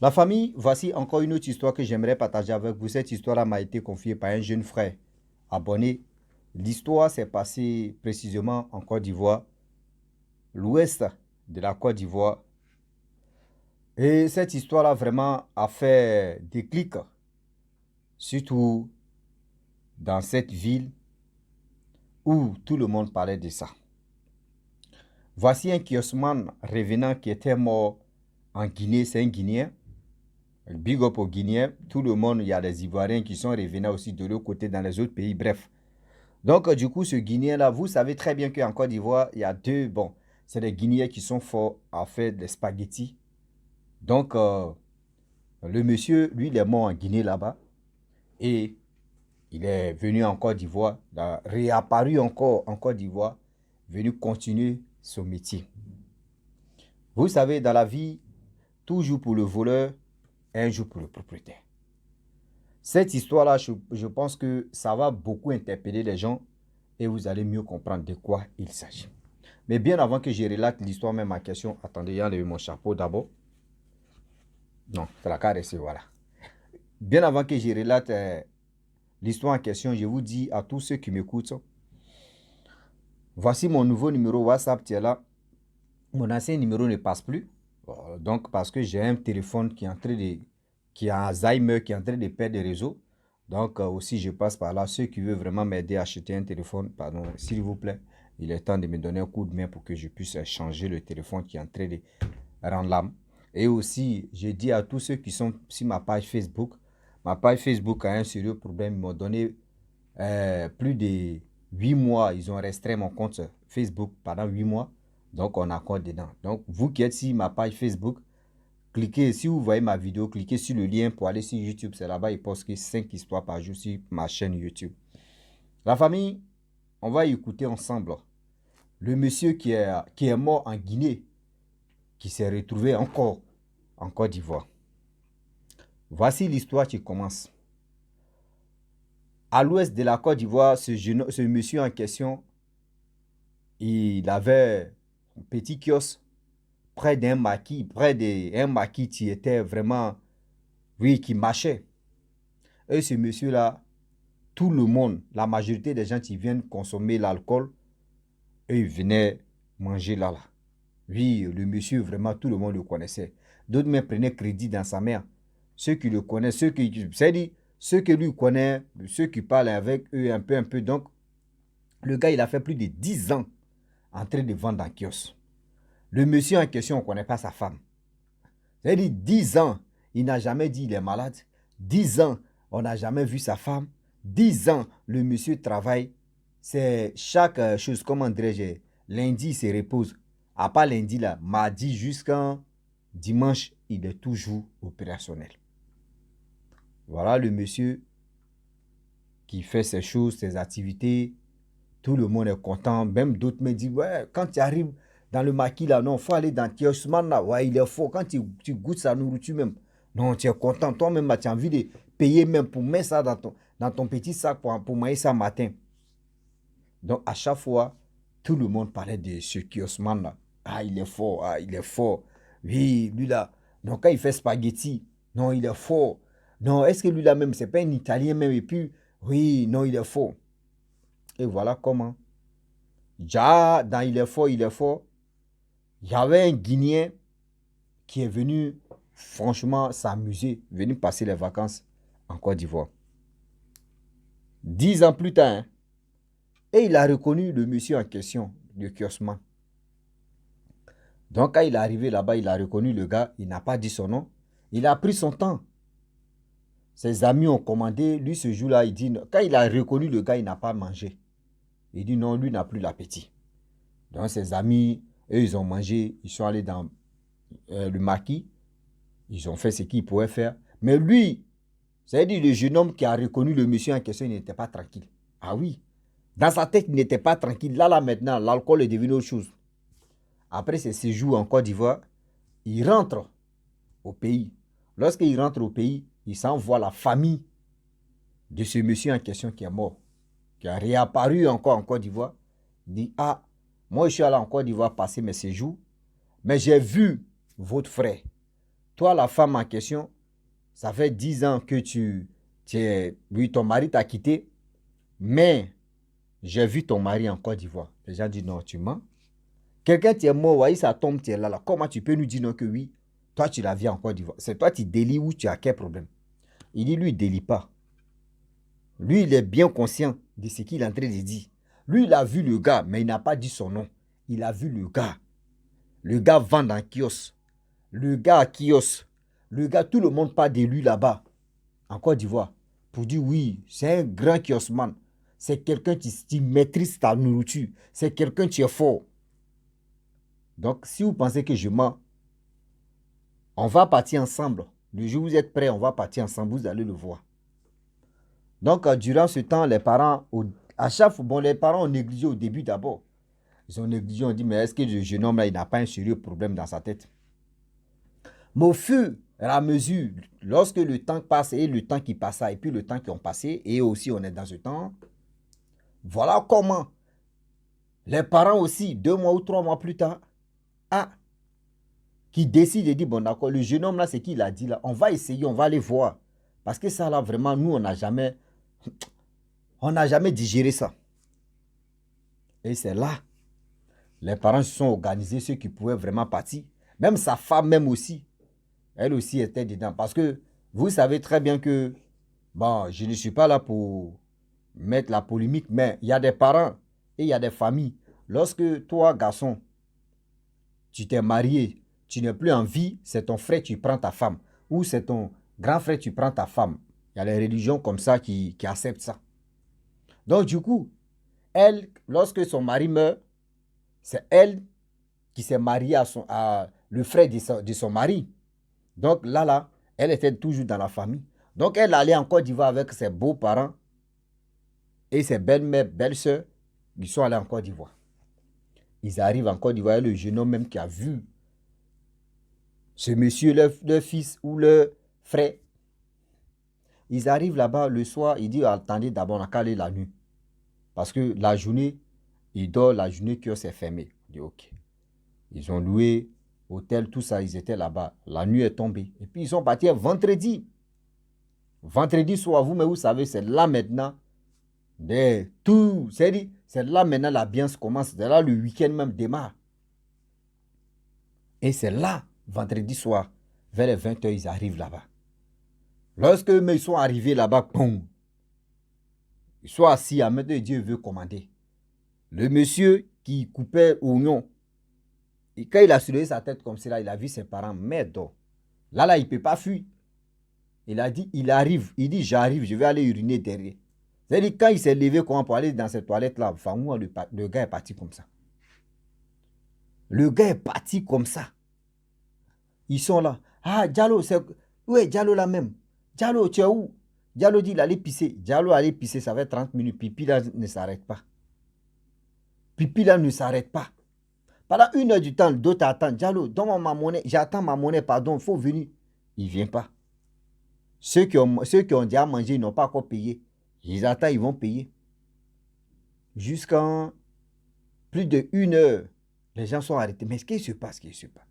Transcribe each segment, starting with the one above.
La famille, voici encore une autre histoire que j'aimerais partager avec vous. Cette histoire-là m'a été confiée par un jeune frère abonné. L'histoire s'est passée précisément en Côte d'Ivoire, l'ouest de la Côte d'Ivoire. Et cette histoire-là vraiment a fait déclic, surtout dans cette ville où tout le monde parlait de ça. Voici un kiosman revenant qui était mort en Guinée, c'est un Guinéen. Big up aux Guinéens, tout le monde, il y a des Ivoiriens qui sont revenus aussi de l'autre côté dans les autres pays, bref. Donc, du coup, ce Guinéen-là, vous savez très bien qu'en Côte d'Ivoire, il y a deux, bon, c'est des Guinéens qui sont forts à faire des spaghettis. Donc, le monsieur, lui, il est mort en Guinée là-bas et il est venu en Côte d'Ivoire, il a réapparu encore en Côte d'Ivoire, venu continuer son métier. Vous savez, dans la vie, toujours pour le voleur, un jour pour le propriétaire. Cette histoire-là, je pense que ça va beaucoup interpeller les gens et vous allez mieux comprendre de quoi il s'agit. Mais bien avant que je relate l'histoire, même ma question, attendez, j'ai enlevé mon chapeau d'abord. Non, c'est la caresse, voilà. Bien avant que je relate l'histoire en question, je vous dis à tous ceux qui m'écoutent, voici mon nouveau numéro WhatsApp qui est là. Mon ancien numéro ne passe plus. Donc, parce que j'ai un téléphone qui est en train de, qui a Alzheimer, qui est en train de perdre des réseaux. Donc, aussi, je passe par là. Ceux qui veulent vraiment m'aider à acheter un téléphone, pardon, s'il vous plaît, il est temps de me donner un coup de main pour que je puisse changer le téléphone qui est en train de rendre l'âme. Et aussi, je dis à tous ceux qui sont sur ma page Facebook a un sérieux problème. Ils m'ont donné plus de 8 mois. Ils ont restreint mon compte Facebook pendant 8 mois. Donc, on accorde dedans. Donc, vous qui êtes sur ma page Facebook, cliquez, si vous voyez ma vidéo, cliquez sur le lien pour aller sur YouTube. C'est là-bas, il poste 5 histoires par jour sur ma chaîne YouTube. La famille, on va écouter ensemble le monsieur qui est mort en Guinée, qui s'est retrouvé encore en Côte d'Ivoire. Voici l'histoire qui commence. À l'ouest de la Côte d'Ivoire, ce monsieur en question, il avait un petit kiosque près d'un maquis, qui était vraiment, oui, qui marchait. Et ce monsieur-là, tout le monde, la majorité des gens qui viennent consommer l'alcool, eux, ils venaient manger là. Oui, le monsieur, vraiment, tout le monde le connaissait. D'autres même prenaient crédit dans sa mère. Ceux qui le connaissent, c'est-à-dire, ceux que lui connaît, ceux qui parlent avec eux un peu. Donc, le gars, il a fait plus de 10 ans en train de vendre en kiosque. Le monsieur en question, on ne connaît pas sa femme. C'est-à-dire 10 ans, il n'a jamais dit il est malade. 10 ans, on n'a jamais vu sa femme. 10 ans, le monsieur travaille. C'est chaque chose, comment dirais-je, lundi, il se repose. À part lundi, là, mardi jusqu'à dimanche, il est toujours opérationnel. Voilà le monsieur qui fait ses choses, ses activités. Tout le monde est content. Même d'autres me disent, ouais, quand tu arrives dans le maquis là, non, il faut aller dans le kiosman là. Ouais, il est fort. Quand tu goûtes sa nourriture même, non, tu es content. Toi-même, tu as envie de payer même pour mettre ça dans ton petit sac pour manger ça matin. Donc, à chaque fois, tout le monde parlait de ce kiosman là. Ah, il est fort. Ah, il est fort. Oui, lui là. Donc, quand il fait spaghetti, non, il est fort. Non, est-ce que lui là même, c'est pas un Italien même. Et puis, oui, non, il est fort. Et voilà comment. Déjà, dans il est fort, il y avait un Guinéen qui est venu franchement s'amuser, venu passer les vacances en Côte d'Ivoire. 10 ans plus tard, hein, et il a reconnu le monsieur en question, le kiosman. Donc quand il est arrivé là-bas, il a reconnu le gars, il n'a pas dit son nom, il a pris son temps. Ses amis ont commandé, lui ce jour-là, il dit, quand il a reconnu le gars, il n'a pas mangé. Il dit non, lui n'a plus l'appétit. Donc ses amis, eux, ils ont mangé, ils sont allés dans le maquis, ils ont fait ce qu'ils pouvaient faire. Mais lui, c'est-à-dire le jeune homme qui a reconnu le monsieur en question, il n'était pas tranquille. Ah oui, dans sa tête, il n'était pas tranquille. Là, maintenant, l'alcool est devenu autre chose. Après ses séjours en Côte d'Ivoire, il rentre au pays. Lorsqu'il rentre au pays, il s'envoie la famille de ce monsieur en question qui est mort, qui a réapparu encore en Côte d'Ivoire. Il dit, ah, moi je suis allé en Côte d'Ivoire passer mes séjours, mais j'ai vu votre frère. Toi, la femme en question, ça fait 10 ans que oui, ton mari t'a quitté, mais j'ai vu ton mari en Côte d'Ivoire. Les gens disent non, tu mens. Quelqu'un qui est mort, voyez, ça tombe, tu es là, là. Comment tu peux nous dire non que oui, toi tu la vis en Côte d'Ivoire? C'est toi qui délis ou tu as quel problème? Il dit, lui, il ne délie pas. Lui, il est bien conscient de ce qu'il est en train de dire. Lui, il a vu le gars, mais il n'a pas dit son nom. Il a vu le gars. Le gars vend dans kiosque. Le gars à kiosque. Le gars, tout le monde parle de lui là-bas, en Côte d'Ivoire, pour dire oui, c'est un grand kiosman. C'est quelqu'un qui maîtrise ta nourriture. C'est quelqu'un qui est fort. Donc, si vous pensez que je mens, on va partir ensemble. Le jour où vous êtes prêts, on va partir ensemble. Vous allez le voir. Donc, durant ce temps, les parents, à chaque fois, bon, les parents ont négligé au début d'abord. Ils ont négligé, on dit, mais est-ce que le jeune homme là, il n'a pas un sérieux problème dans sa tête? Mais au fur et à mesure, lorsque le temps passe et le temps qui passa et puis le temps qui ont passé, et aussi on est dans ce temps, voilà comment les parents aussi, 2 mois ou 3 mois plus tard, qui décident de dire, bon d'accord, le jeune homme là, c'est qu'il a dit là, on va essayer, on va aller voir. Parce que ça là, vraiment, nous, on n'a jamais digéré ça. Et c'est là, les parents se sont organisés, ceux qui pouvaient vraiment partir. Même sa femme même aussi, elle aussi était dedans. Parce que vous savez très bien que, bon, je ne suis pas là pour mettre la polémique, mais il y a des parents et il y a des familles. Lorsque toi, garçon, tu t'es marié, tu n'es plus en vie, c'est ton frère, tu prends ta femme. Ou c'est ton grand frère, tu prends ta femme. Il y a les religions comme ça qui acceptent ça. Donc, du coup, elle, lorsque son mari meurt, c'est elle qui s'est mariée à le frère de son mari. Donc, là, elle était toujours dans la famille. Donc, elle allait en Côte d'Ivoire avec ses beaux-parents et ses belles-mères, belles-sœurs. Ils sont allés en Côte d'Ivoire. Ils arrivent en Côte d'Ivoire, le jeune homme même qui a vu ce monsieur, leur fils ou leur frère. Ils arrivent là-bas le soir, il dit, attendez, d'abord, on a qu'à aller la nuit. Parce que la journée, il dort, la journée que c'est fermé. Il dit, ok. Ils ont loué hôtel, tout ça, ils étaient là-bas. La nuit est tombée. Et puis, ils sont partis vendredi. Vendredi soir, vous, mais vous savez, c'est là maintenant. C'est là maintenant la biance commence. C'est là le week-end même démarre. Et c'est là, vendredi soir, vers les 20 h, ils arrivent là-bas. Lorsque ils sont arrivés là-bas, boum, ils sont assis à mettre Dieu veut commander. Le monsieur qui coupait oignon, et quand il a soulevé sa tête comme cela, il a vu ses parents, merde. Là, il ne peut pas fuir. Il a dit, il arrive. Il dit, j'arrive, je vais aller uriner derrière. C'est-à-dire, quand il s'est levé pour aller dans cette toilette-là, le gars est parti comme ça. Le gars est parti comme ça. Ils sont là. Ah, Diallo, c'est... Où est Diallo là même? Diallo, tu es où? Diallo dit, il allait pisser. Diallo allait pisser, ça fait 30 minutes. Pipi là ne s'arrête pas. Pipi là ne s'arrête pas. Pendant 1 heure du temps, d'autres attendent. Diallo, donne-moi ma monnaie. J'attends ma monnaie, pardon, il faut venir. Il ne vient pas. Ceux qui ont déjà mangé, ils n'ont pas encore payé. Ils attendent, ils vont payer. Jusqu'en plus de 1 heure, les gens sont arrêtés. Mais qu'est-ce qui se passe? Qu'est-ce qui se passe?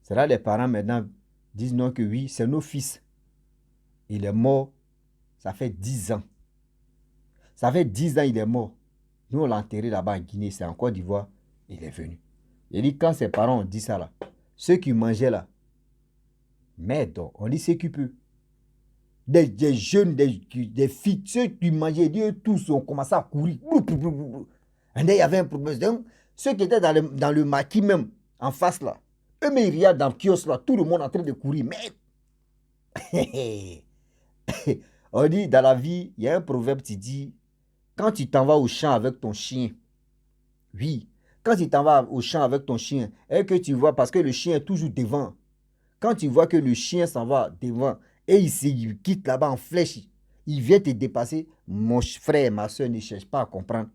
C'est là les parents maintenant disent non que oui, c'est nos fils. Il est mort, ça fait 10 ans. Ça fait 10 ans il est mort. Nous, on l'a enterré là-bas en Guinée, c'est en Côte d'Ivoire. Il est venu. Il dit, quand ses parents ont dit ça là, ceux qui mangeaient là, merde, on dit ce qui peut. Des jeunes, des filles, ceux qui mangeaient, tous ont commencé à courir. Et il y avait un problème. Donc, ceux qui étaient dans le maquis même, en face là, eux, mais ils regardent dans le kiosque là, tout le monde en train de courir. Mais, on dit, dans la vie, il y a un proverbe qui dit, quand tu t'en vas au champ avec ton chien, oui, quand tu t'en vas au champ avec ton chien, et que tu vois, parce que le chien est toujours devant, quand tu vois que le chien s'en va devant, et il quitte là-bas en flèche, il vient te dépasser, mon frère, ma soeur ne cherche pas à comprendre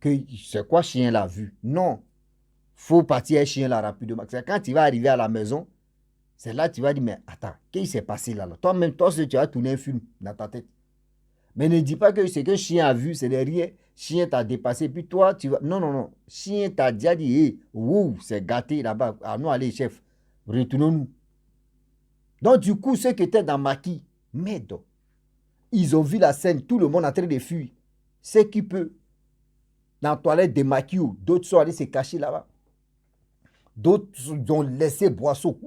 que c'est quoi chien là vu. Non, faut partir un chien là rapidement. C'est quand tu vas arriver à la maison, c'est là que tu vas dire, mais attends, qu'est-ce qui s'est passé là, là? Toi-même, toi, tu as tourné un film dans ta tête. Mais ne dis pas que ce qu'un chien a vu, c'est rien. Chien t'a dépassé, puis toi, tu vas... Non, non, non. Chien t'a déjà dit, hey, wow, c'est gâté là-bas. Ah non, allez, chef, retournons-nous. Donc, du coup, ceux qui étaient dans Maki, merde, ils ont vu la scène, tout le monde en train de fuir. C'est qui peut, dans la toilette de Maki, d'autres sont allés se cacher là-bas. D'autres ont laissé boisson.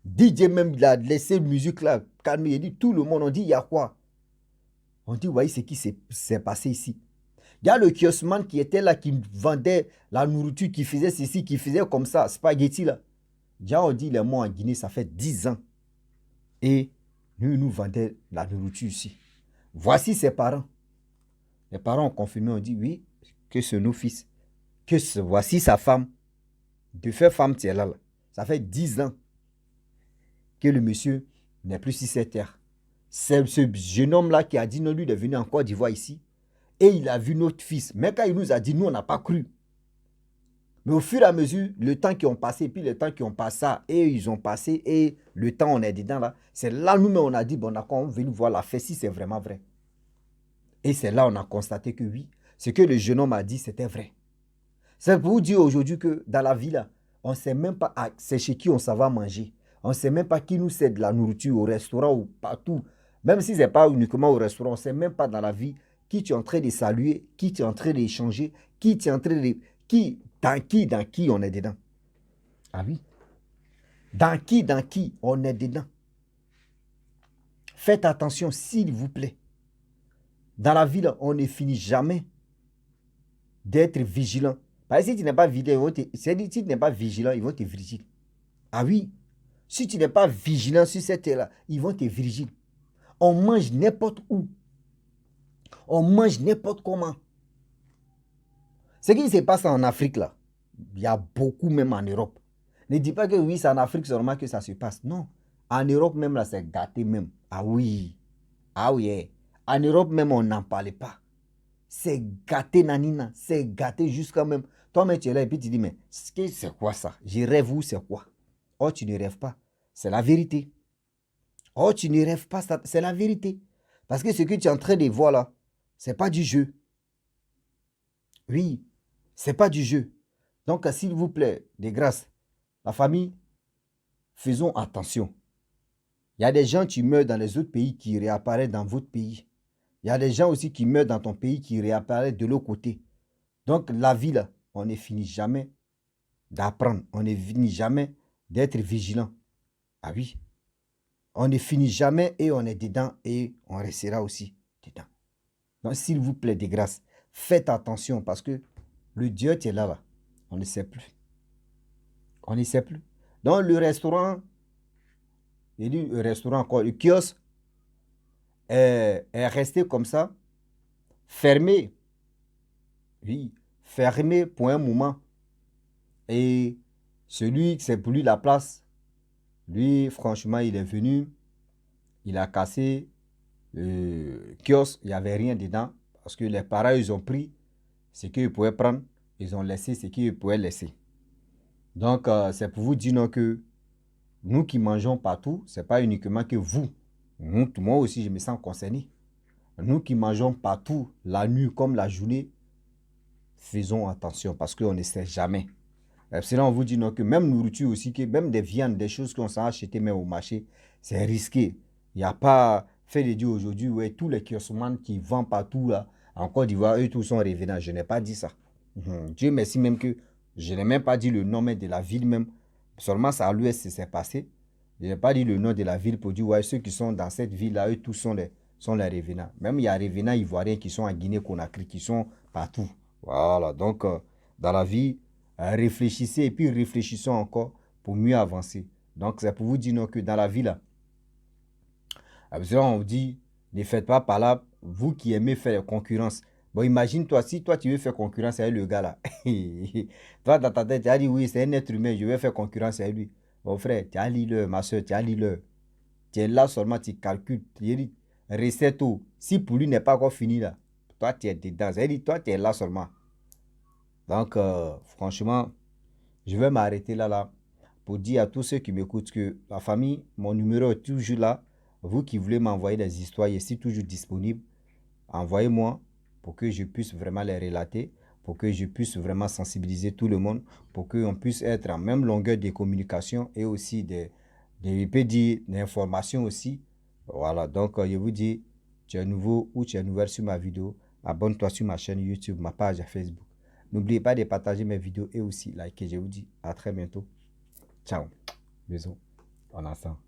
DJ même, il a laissé musique là, calme. Il dit, tout le monde, on dit, il y a quoi? On dit, voyez ce qui s'est passé ici. Il y a le kiosman qui était là, qui vendait la nourriture, qui faisait ceci, qui faisait comme ça, spaghetti là. Déjà, on dit, il est mort en Guinée, ça fait 10 ans. Et nous vendait la nourriture ici. Voici ses parents. Les parents ont confirmé, on dit, oui, que c'est nos fils. Voici sa femme. De faire femme, tu es là. Ça fait 10 ans que le monsieur n'est plus sur cette terre. C'est ce jeune homme-là qui a dit non, lui, il est venu en Côte d'Ivoire ici. Et il a vu notre fils. Mais quand il nous a dit, nous, on n'a pas cru. Mais au fur et à mesure, le temps qui ont passé, puis le temps qui ont passé, et ils ont passé, et le temps, on est dedans là. C'est là, nous-mêmes, on a dit, bon, d'accord, on veut voir la fête si c'est vraiment vrai. Et c'est là, on a constaté que oui, ce que le jeune homme a dit, c'était vrai. C'est pour vous dire aujourd'hui que dans la vie là, on ne sait même pas c'est chez qui on s'en va manger. On ne sait même pas qui nous cède de la nourriture au restaurant ou partout. Même si ce n'est pas uniquement au restaurant, on ne sait même pas dans la vie qui tu es en train de saluer, qui tu es en train d'échanger, qui tu es en train de... dans qui on est dedans. Ah oui. Dans qui on est dedans. Faites attention, s'il vous plaît. Dans la vie, là, on ne finit jamais d'être vigilant. Parce que si tu n'es pas vigilant, si tu n'es pas vigilant, ils vont te vigiler. Ah oui. Si tu n'es pas vigilant sur cette terre-là, ils vont te vigiler. On mange n'importe où. On mange n'importe comment. Ce qui se passe en Afrique, là, il y a beaucoup même en Europe. Ne dis pas que oui, c'est en Afrique seulement que ça se passe. Non. En Europe même, là, c'est gâté même. Ah oui. Ah oui. En Europe même, on n'en parlait pas. C'est gâté, nanina. C'est gâté jusqu'à même. Toi-même, tu es là et puis tu dis, mais c'est quoi ça? Je rêve ou c'est quoi? Oh, tu ne rêves pas. C'est la vérité. Oh, tu ne rêves pas, c'est la vérité. Parce que ce que tu es en train de voir là, ce n'est pas du jeu. Oui, ce n'est pas du jeu. Donc, s'il vous plaît, de grâce, la famille, faisons attention. Il y a des gens qui meurent dans les autres pays qui réapparaissent dans votre pays. Il y a des gens aussi qui meurent dans ton pays qui réapparaissent de l'autre côté. Donc, la vie là, on ne finit jamais d'apprendre. On ne finit jamais d'être vigilant. Ah oui. On ne finit jamais et on est dedans et on restera aussi dedans. Donc, s'il vous plaît, de grâce, faites attention parce que le Dieu qui est là, là, on ne sait plus. On ne sait plus. Donc, le restaurant, il dit le restaurant encore, le kiosque est resté comme ça, fermé. Oui, fermé pour un moment. Et celui qui c'est pour lui la place, lui, franchement, il est venu, il a cassé le kiosque, il n'y avait rien dedans. Parce que les parents, ils ont pris ce qu'ils pouvaient prendre, ils ont laissé ce qu'ils pouvaient laisser. Donc, c'est pour vous dire non, que nous qui mangeons partout, ce n'est pas uniquement que vous. Moi aussi, je me sens concerné. Nous qui mangeons partout, la nuit comme la journée, faisons attention parce qu'on ne sait jamais. Sinon, on vous dit non, que même nourriture aussi, que même des viandes, des choses qu'on s'en achète même au marché, c'est risqué. Il n'y a pas fait de dire aujourd'hui, ouais, tous les kiosman qui vendent partout là, en Côte d'Ivoire, eux tous sont revenants. Je n'ai pas dit ça. Dieu merci même que je n'ai même pas dit le nom de la ville même. Seulement, ça à l'ouest, c'est passé. Je n'ai pas dit le nom de la ville pour dire, ouais, ceux qui sont dans cette ville-là, eux tous sont les revenants. Même il y a des revenants ivoiriens qui sont en Guinée-Conakry, qui sont partout. Voilà, donc dans la vie, réfléchissez et puis réfléchissons encore pour mieux avancer. Donc, c'est pour vous dire non, que dans la vie, là, on vous dit, ne faites pas par là, vous qui aimez faire concurrence. Bon, imagine-toi, si toi, tu veux faire concurrence avec le gars là, toi, dans ta tête, tu as dit, oui, c'est un être humain, je vais faire concurrence avec lui. Bon, frère, tu as l'heure, ma soeur, tu as l'heure. Tu es là seulement, tu calcules, tu dis, recette tout. Si pour lui n'est pas encore fini là, toi, tu es dedans. C'est-à-dire, toi, tu es là seulement. Donc, franchement, je vais m'arrêter là pour dire à tous ceux qui m'écoutent que la famille, mon numéro est toujours là. Vous qui voulez m'envoyer des histoires, je suis toujours disponible. Envoyez-moi pour que je puisse vraiment les relater, pour que je puisse vraiment sensibiliser tout le monde, pour qu'on puisse être en même longueur de communication et aussi Je peux dire l'information aussi. Voilà, donc je vous dis, tu es nouveau ou tu es nouvelle sur ma vidéo, abonne-toi sur ma chaîne YouTube, ma page Facebook. N'oubliez pas de partager mes vidéos et aussi liker. Je vous dis à très bientôt. Ciao. Bisous. On ensemble.